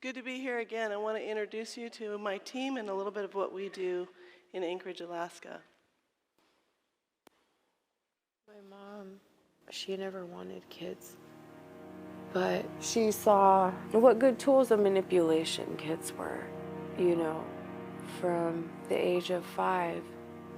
good to be here again. I want to introduce you to my team and a little bit of what we do in Anchorage, Alaska. My mom, she never wanted kids, but she saw what good tools of manipulation kids were. You know, from the age of 5,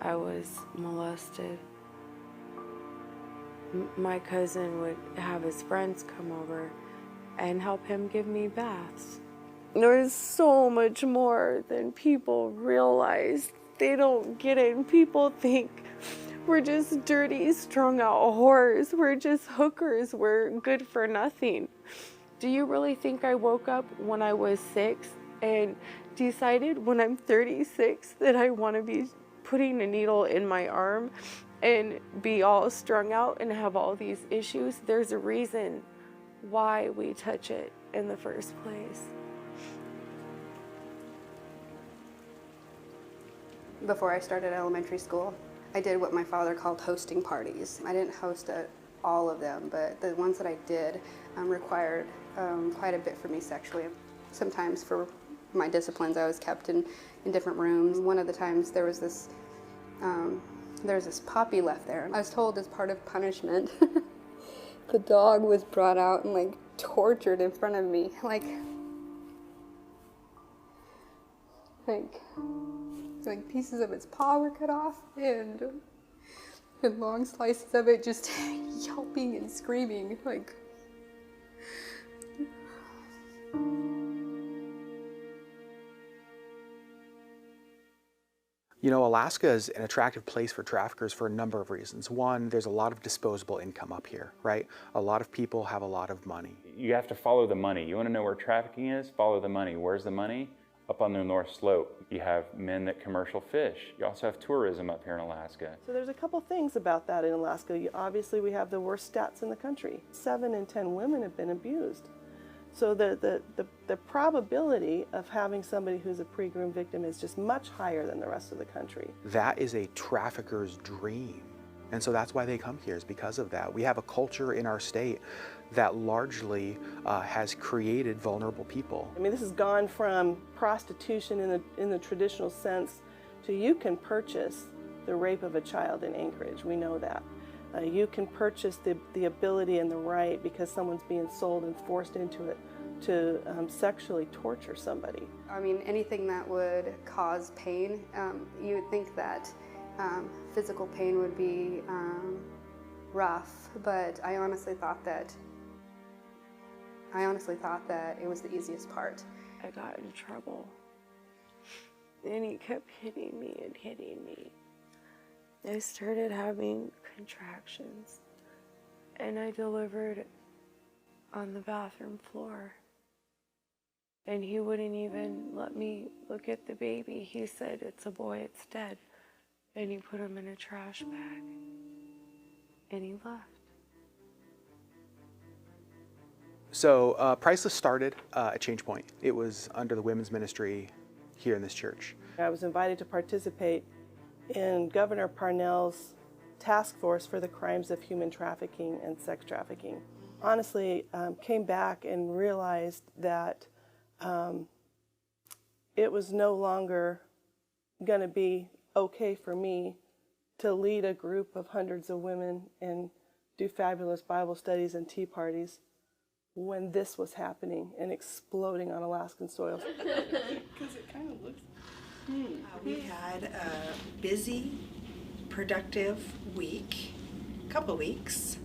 I was molested. My cousin would have his friends come over and help him give me baths. There's so much more than people realize. They don't get it, and people think we're just dirty, strung out whores. We're just hookers. We're good for nothing. Do you really think I woke up when I was 6 and decided when I'm 36 that I want to be putting a needle in my arm and be all strung out and have all these issues? There's a reason why we touch it in the first place. Before I started elementary school, I did what my father called hosting parties. I didn't host all of them, but the ones that I did required quite a bit for me sexually. Sometimes for my disciplines, I was kept in different rooms. One of the times there was this puppy left there. I was told as part of punishment, the dog was brought out and tortured in front of me, like pieces of its paw were cut off and long slices of it just yelping and screaming You know, Alaska is an attractive place for traffickers for a number of reasons. One, there's a lot of disposable income up here, right? A lot of people have a lot of money. You have to follow the money. You want to know where trafficking is? Follow the money. Where's the money? Up on the North Slope. You have men that commercial fish. You also have tourism up here in Alaska. So there's a couple things about that in Alaska. Obviously, we have the worst stats in the country. 7 in 10 women have been abused. So the probability of having somebody who's a pre-groomed victim is just much higher than the rest of the country. That is a trafficker's dream. And so that's why they come here, is because of that. We have a culture in our state that largely has created vulnerable people. I mean, this has gone from prostitution in the traditional sense to you can purchase the rape of a child in Anchorage. We know that. You can purchase the ability and the right, because someone's being sold and forced into it, to sexually torture somebody. I mean, anything that would cause pain, you would think that physical pain would be rough, but I honestly thought that it was the easiest part. I got in trouble, and he kept hitting me and hitting me. I started having contractions, and I delivered on the bathroom floor. And he wouldn't even let me look at the baby. He said, "It's a boy, it's dead." And he put him in a trash bag, and he left. So Priceless started at Change Point. It was under the women's ministry here in this church. I was invited to participate in Governor Parnell's task force for the crimes of human trafficking and sex trafficking. Honestly, came back and realized that it was no longer going to be okay for me to lead a group of hundreds of women and do fabulous Bible studies and tea parties when this was happening and exploding on Alaskan soil. Because it kind of looks... We had a busy, productive week, couple weeks.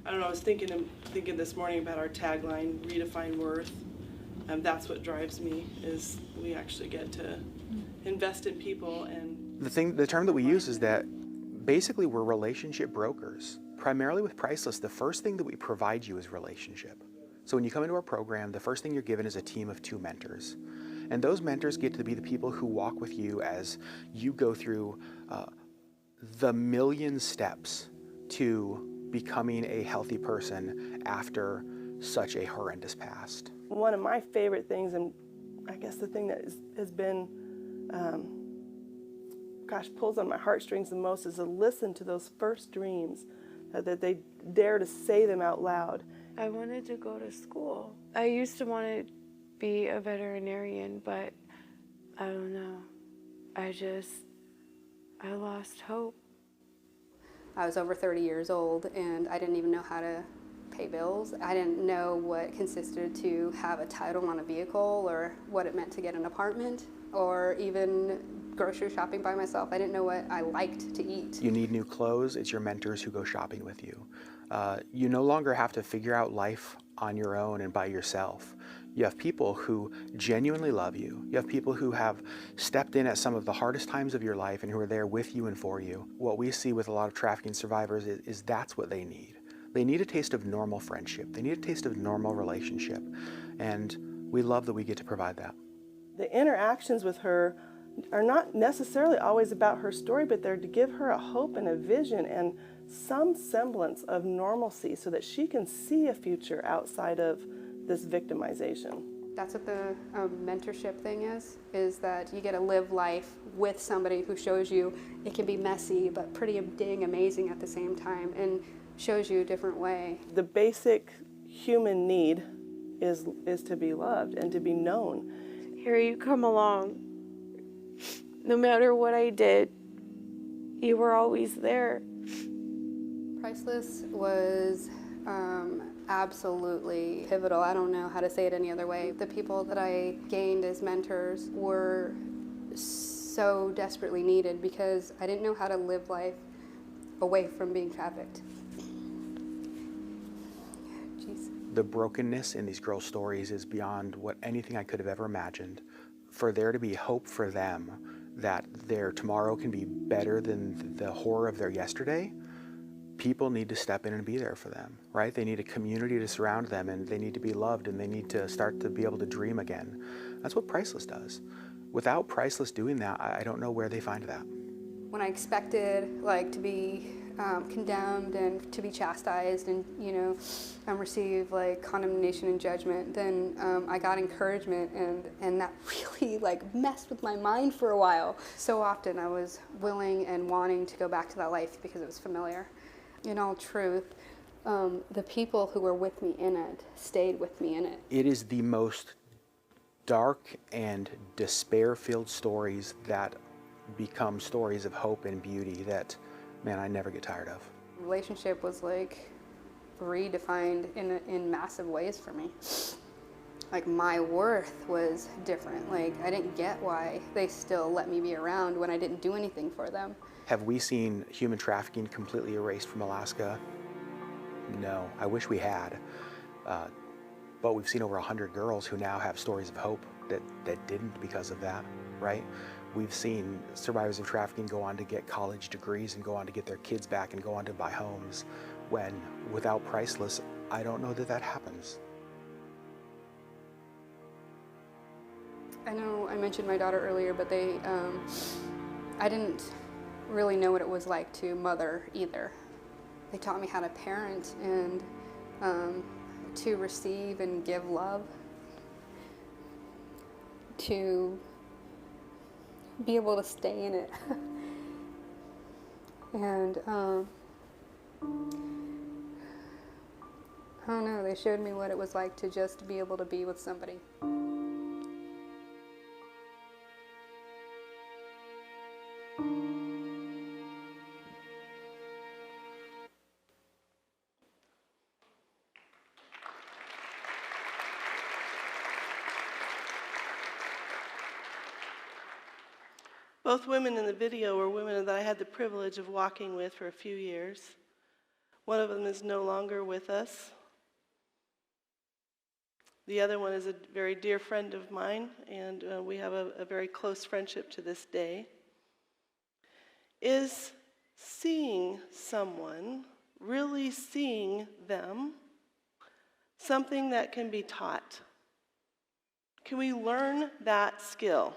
I don't know, I was thinking this morning about our tagline, redefine worth. That's what drives me, is we actually get to invest in people. And The term that we use is that basically we're relationship brokers. Primarily with Priceless, the first thing that we provide you is relationship. So when you come into our program, the first thing you're given is a team of 2 mentors. And those mentors get to be the people who walk with you as you go through the million steps to becoming a healthy person after such a horrendous past. One of my favorite things, and I guess the thing that has been, pulls on my heartstrings the most, is to listen to those first dreams, that they dare to say them out loud. I wanted to go to school. I used to want to be a veterinarian, but I don't know. I lost hope. I was over 30 years old and I didn't even know how to pay bills. I didn't know what consisted to have a title on a vehicle or what it meant to get an apartment or even grocery shopping by myself. I didn't know what I liked to eat. You need new clothes, it's your mentors who go shopping with you. You no longer have to figure out life on your own and by yourself. You have people who genuinely love you. You have people who have stepped in at some of the hardest times of your life and who are there with you and for you. What we see with a lot of trafficking survivors is that's what they need. They need a taste of normal friendship. They need a taste of normal relationship. And we love that we get to provide that. The interactions with her are not necessarily always about her story, but they're to give her a hope and a vision and some semblance of normalcy so that she can see a future outside of this victimization. That's what the mentorship thing is that you get to live life with somebody who shows you it can be messy but pretty dang amazing at the same time and shows you a different way. The basic human need is to be loved and to be known. Here you come along. No matter what I did, you were always there. Priceless was absolutely pivotal. I don't know how to say it any other way. The people that I gained as mentors were so desperately needed because I didn't know how to live life away from being trafficked. Jeez. The brokenness in these girls' stories is beyond what anything I could have ever imagined. For there to be hope for them that their tomorrow can be better than the horror of their yesterday, people need to step in and be there for them, right? They need a community to surround them, and they need to be loved, and they need to start to be able to dream again. That's what Priceless does. Without Priceless doing that, I don't know where they find that. When I expected to be condemned and to be chastised and receive condemnation and judgment, then I got encouragement, and that really messed with my mind for a while. So often I was willing and wanting to go back to that life because it was familiar. In all truth, the people who were with me in it stayed with me in it. It is the most dark and despair-filled stories that become stories of hope and beauty that, man, I never get tired of. Relationship was redefined in massive ways for me. My worth was different. I didn't get why they still let me be around when I didn't do anything for them. Have we seen human trafficking completely erased from Alaska? No, I wish we had. But we've seen over 100 girls who now have stories of hope that didn't because of that, right? We've seen survivors of trafficking go on to get college degrees and go on to get their kids back and go on to buy homes, when without Priceless, I don't know that happens. I know I mentioned my daughter earlier, but I didn't really know what it was like to mother either. They taught me how to parent and to receive and give love, to be able to stay in it. And I don't know, they showed me what it was like to just be able to be with somebody. Both women in the video were women that I had the privilege of walking with for a few years. One of them is no longer with us. The other one is a very dear friend of mine, and we have a very close friendship to this day. Is seeing someone, really seeing them, something that can be taught? Can we learn that skill?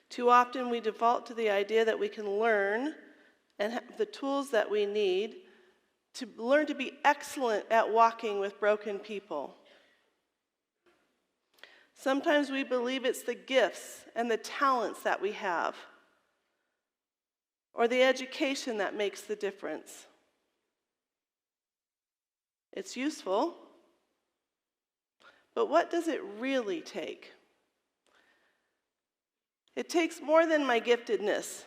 Too often we default to the idea that we can learn and have the tools that we need to learn to be excellent at walking with broken people. Sometimes we believe it's the gifts and the talents that we have, or the education that makes the difference. It's useful, But what does it really take? It takes more than my giftedness.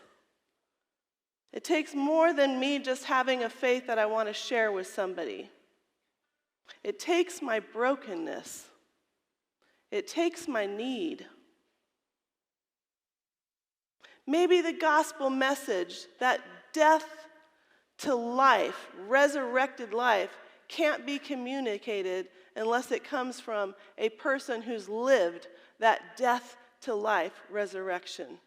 It takes more than me just having a faith that I want to share with somebody. It takes my brokenness. It takes my need. Maybe the gospel message that death to life, resurrected life, can't be communicated unless it comes from a person who's lived that death to life resurrection.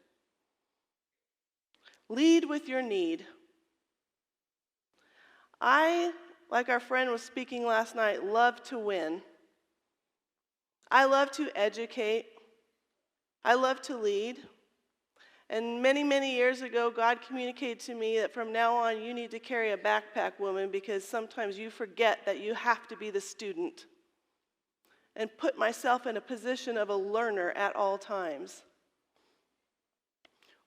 Lead with your need. I, like our friend was speaking last night, love to win. I love to educate. I love to lead. And many, many years ago, God communicated to me that from now on, you need to carry a backpack, woman, because sometimes you forget that you have to be the student. And put myself in a position of a learner at all times.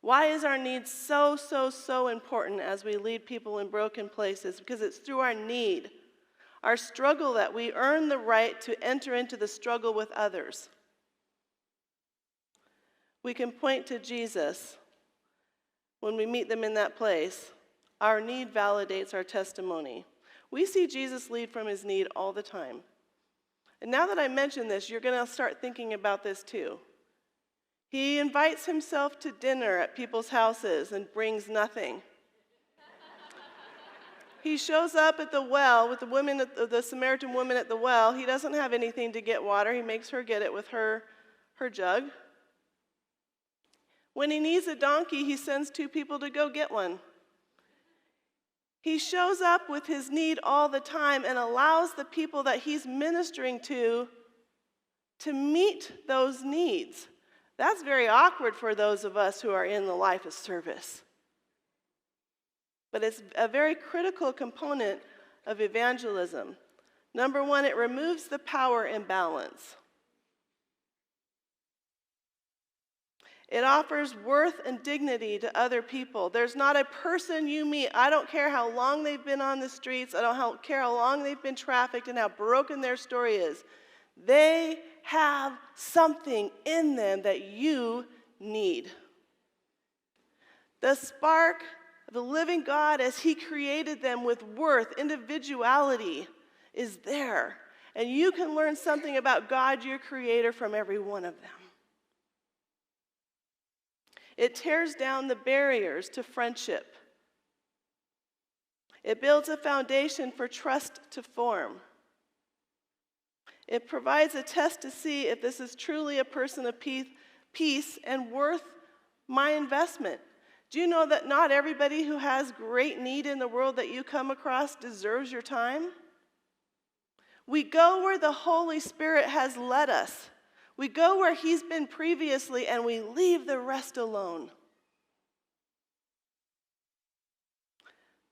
Why is our need so, so, so important as we lead people in broken places? Because it's through our need, our struggle, that we earn the right to enter into the struggle with others. We can point to Jesus when we meet them in that place. Our need validates our testimony. We see Jesus lead from his need all the time. And now that I mention this, you're going to start thinking about this too. He invites himself to dinner at people's houses and brings nothing. He shows up at the well with the Samaritan woman at the well. He doesn't have anything to get water. He makes her get it with her jug. When he needs a donkey, he sends 2 people to go get one. He shows up with his need all the time and allows the people that he's ministering to meet those needs. That's very awkward for those of us who are in the life of service. But it's a very critical component of evangelism. Number 1, it removes the power imbalance. It offers worth and dignity to other people. There's not a person you meet, I don't care how long they've been on the streets, I don't care how long they've been trafficked and how broken their story is. They have something in them that you need. The spark of the living God, as he created them with worth, individuality, is there. And you can learn something about God, your creator, from every one of them. It tears down the barriers to friendship. It builds a foundation for trust to form. It provides a test to see if this is truly a person of peace and worth my investment. Do you know that not everybody who has great need in the world that you come across deserves your time? We go where the Holy Spirit has led us. We go where he's been previously, and we leave the rest alone.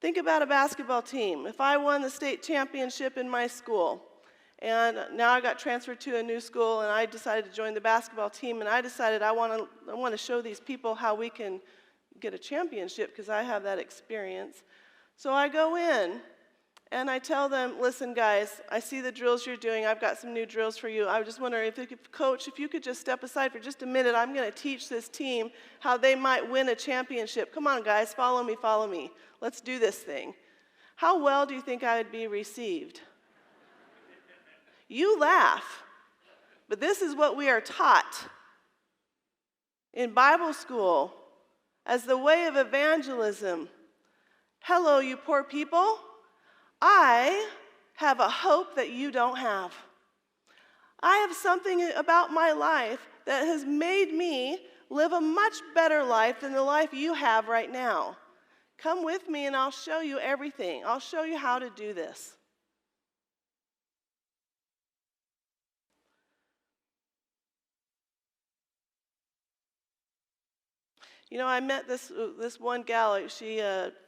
Think about a basketball team. If I won the state championship in my school, and now I got transferred to a new school, and I decided to join the basketball team, and I decided I want to show these people how we can get a championship because I have that experience. So I go in, and I tell them, listen, guys, I see the drills you're doing. I've got some new drills for you. I was just wondering, Coach, if you could just step aside for just a minute. I'm going to teach this team how they might win a championship. Come on, guys, follow me. Let's do this thing. How well do you think I would be received? You laugh, but this is what we are taught in Bible school as the way of evangelism. Hello, you poor people. I have a hope that you don't have. I have something about my life that has made me live a much better life than the life you have right now. Come with me and I'll show you everything. I'll show you how to do this. You know, I met this one gal. She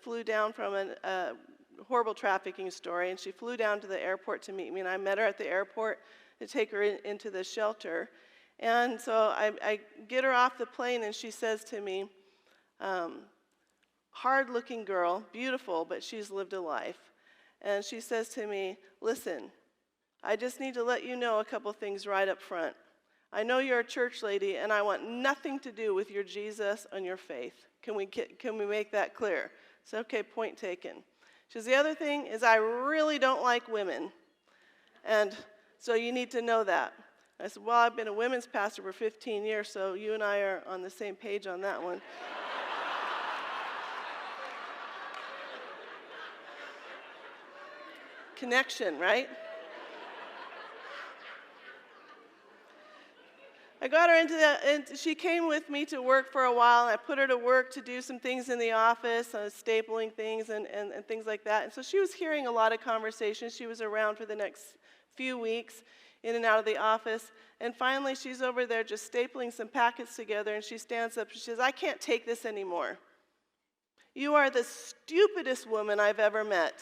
flew down from a horrible trafficking story, and she flew down to the airport to meet me, and I met her at the airport to take her into the shelter. And so I get her off the plane, and she says to me, hard-looking girl, beautiful, but she's lived a life. And she says to me, listen, I just need to let you know a couple things right up front. I know you're a church lady, and I want nothing to do with your Jesus and your faith. Can we make that clear? It's okay, point taken. She says, the other thing is I really don't like women, and so you need to know that. I said, well, I've been a women's pastor for 15 years, so you and I are on the same page on that one. Connection, right? I got her into that, and she came with me to work for a while, and I put her to work to do some things in the office, stapling things and things like that. And so she was hearing a lot of conversations. She was around for the next few weeks, in and out of the office. And finally, she's over there just stapling some packets together, and she stands up and she says, I can't take this anymore. You are the stupidest woman I've ever met.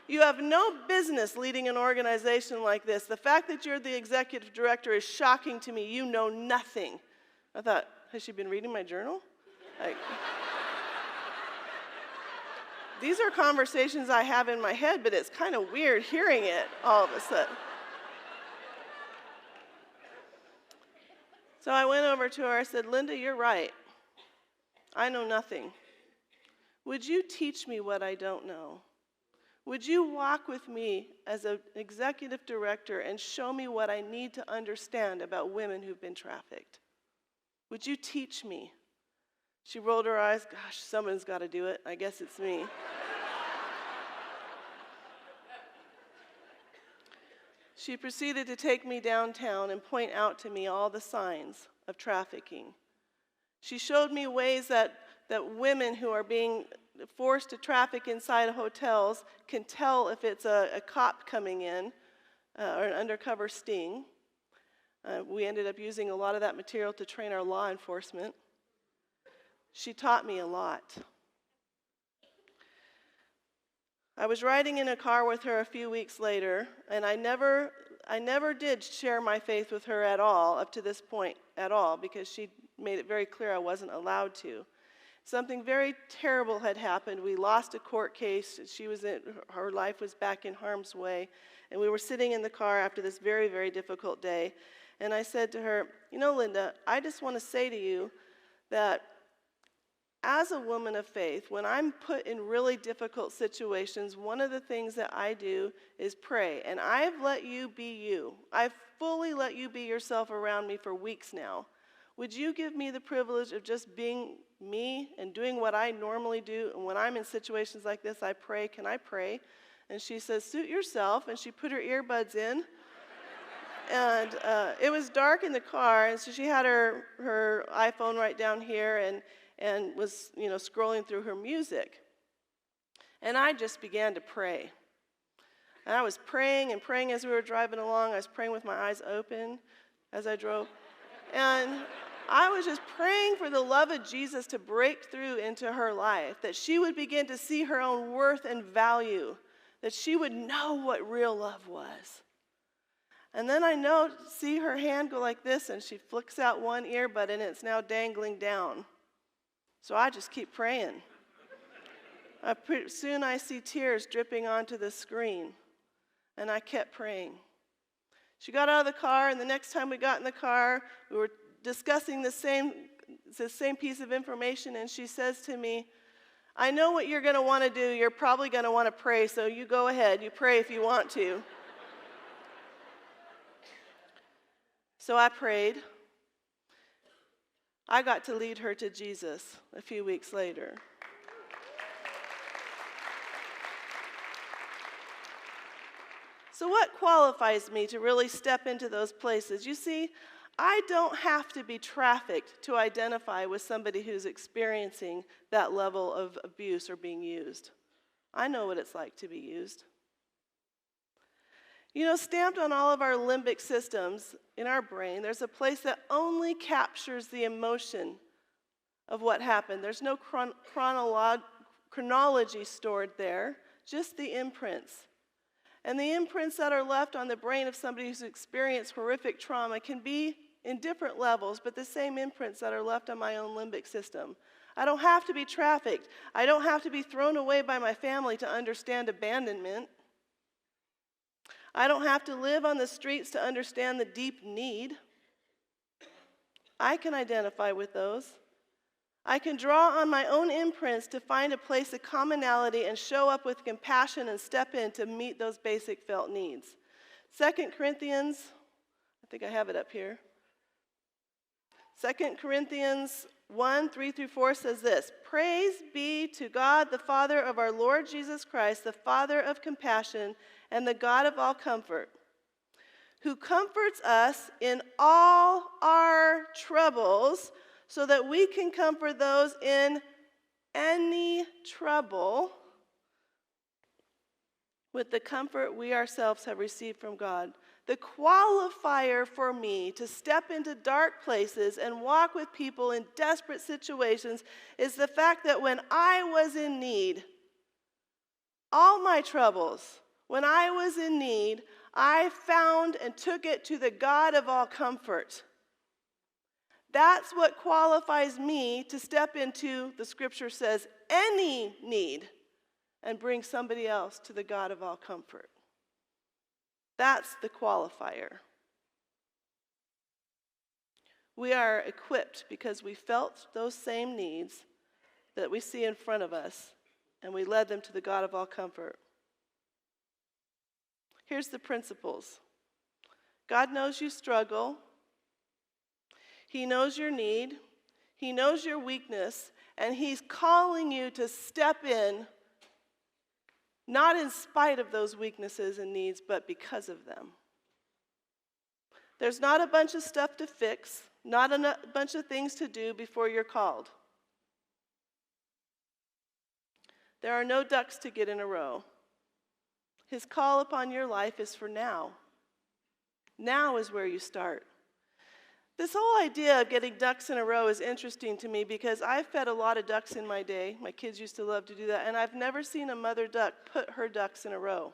You have no business leading an organization like this. The fact that you're the executive director is shocking to me. You know nothing. I thought, has she been reading my journal? These are conversations I have in my head, but it's kind of weird hearing it all of a sudden. So I went over to her. I said, Linda, you're right. I know nothing. Would you teach me what I don't know? Would you walk with me as an executive director and show me what I need to understand about women who've been trafficked? Would you teach me? She rolled her eyes. Gosh, someone's got to do it. I guess it's me. She proceeded to take me downtown and point out to me all the signs of trafficking. She showed me ways that women who are being forced to traffic inside of hotels can tell if it's a cop coming in or an undercover sting. We ended up using a lot of that material to train our law enforcement. She taught me a lot. I was riding in a car with her a few weeks later, and I never did share my faith with her at all, up to this point at all, because she made it very clear I wasn't allowed to. Something very terrible had happened. We lost a court case. Her life was back in harm's way, and we were sitting in the car after this very, very difficult day, and I said to her, you know, Linda, I just want to say to you that as a woman of faith, when I'm put in really difficult situations, one of the things that I do is pray. And I've let you be you. I've fully let you be yourself around me for weeks now. Would you give me the privilege of just being me and doing what I normally do? And when I'm in situations like this, I pray. Can I pray? And she says, suit yourself. And she put her earbuds in. And it was dark in the car. And so she had her iPhone right down here and was, scrolling through her music. And I just began to pray. And I was praying and praying as we were driving along. I was praying with my eyes open as I drove. And I was just praying for the love of Jesus to break through into her life, that she would begin to see her own worth and value, that she would know what real love was. And then I see her hand go like this, and she flicks out one earbud, and it's now dangling down. So I just keep praying. Soon I see tears dripping onto the screen, and I kept praying. She got out of the car, and the next time we got in the car, we were discussing the same piece of information, and she says to me, I know what you're going to want to do. You're probably going to want to pray, so you go ahead. You pray if you want to. So I prayed. I got to lead her to Jesus a few weeks later. So what qualifies me to really step into those places? You see, I don't have to be trafficked to identify with somebody who's experiencing that level of abuse or being used. I know what it's like to be used. Stamped on all of our limbic systems in our brain, there's a place that only captures the emotion of what happened. There's no chronology stored there, just the imprints. And the imprints that are left on the brain of somebody who's experienced horrific trauma can be in different levels, but the same imprints that are left on my own limbic system. I don't have to be trafficked. I don't have to be thrown away by my family to understand abandonment. I don't have to live on the streets to understand the deep need. I can identify with those. I can draw on my own imprints to find a place of commonality and show up with compassion and step in to meet those basic felt needs. 2 Corinthians, I think I have it up here. 2 Corinthians 1, 3-4 says this: Praise be to God, the Father of our Lord Jesus Christ, the Father of compassion and the God of all comfort, who comforts us in all our troubles, so that we can comfort those in any trouble with the comfort we ourselves have received from God. The qualifier for me to step into dark places and walk with people in desperate situations is the fact that when I was in need, all my troubles, when I was in need, I found and took it to the God of all comfort. That's what qualifies me to step into, the scripture says, any need and bring somebody else to the God of all comfort. That's the qualifier. We are equipped because we felt those same needs that we see in front of us, and we led them to the God of all comfort. Here's the principles. God knows you struggle. He knows your need. He knows your weakness, and he's calling you to step in, not in spite of those weaknesses and needs, but because of them. There's not a bunch of stuff to fix, not a bunch of things to do before you're called. There are no ducks to get in a row. His call upon your life is for now. Now is where you start. This whole idea of getting ducks in a row is interesting to me because I've fed a lot of ducks in my day. My kids used to love to do that, and I've never seen a mother duck put her ducks in a row.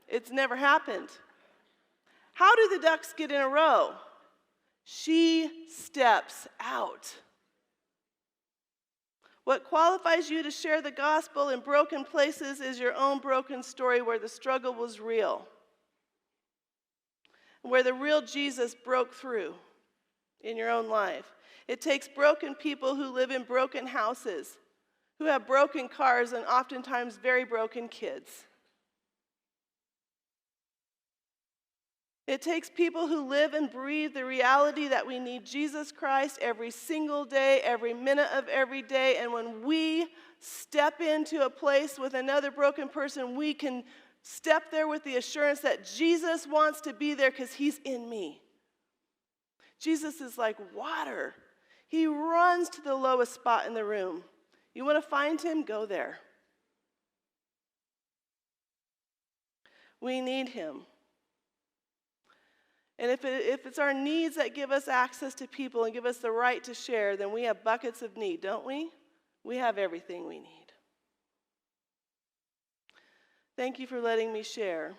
It's never happened. How do the ducks get in a row? She steps out. What qualifies you to share the gospel in broken places is your own broken story where the struggle was real, where the real Jesus broke through in your own life. It takes broken people who live in broken houses, who have broken cars and oftentimes very broken kids. It takes people who live and breathe the reality that we need Jesus Christ every single day, every minute of every day, and when we step into a place with another broken person, we can step there with the assurance that Jesus wants to be there because he's in me. Jesus is like water. He runs to the lowest spot in the room. You want to find him? Go there. We need him. And if it's our needs that give us access to people and give us the right to share, then we have buckets of need, don't we? We have everything we need. Thank you for letting me share.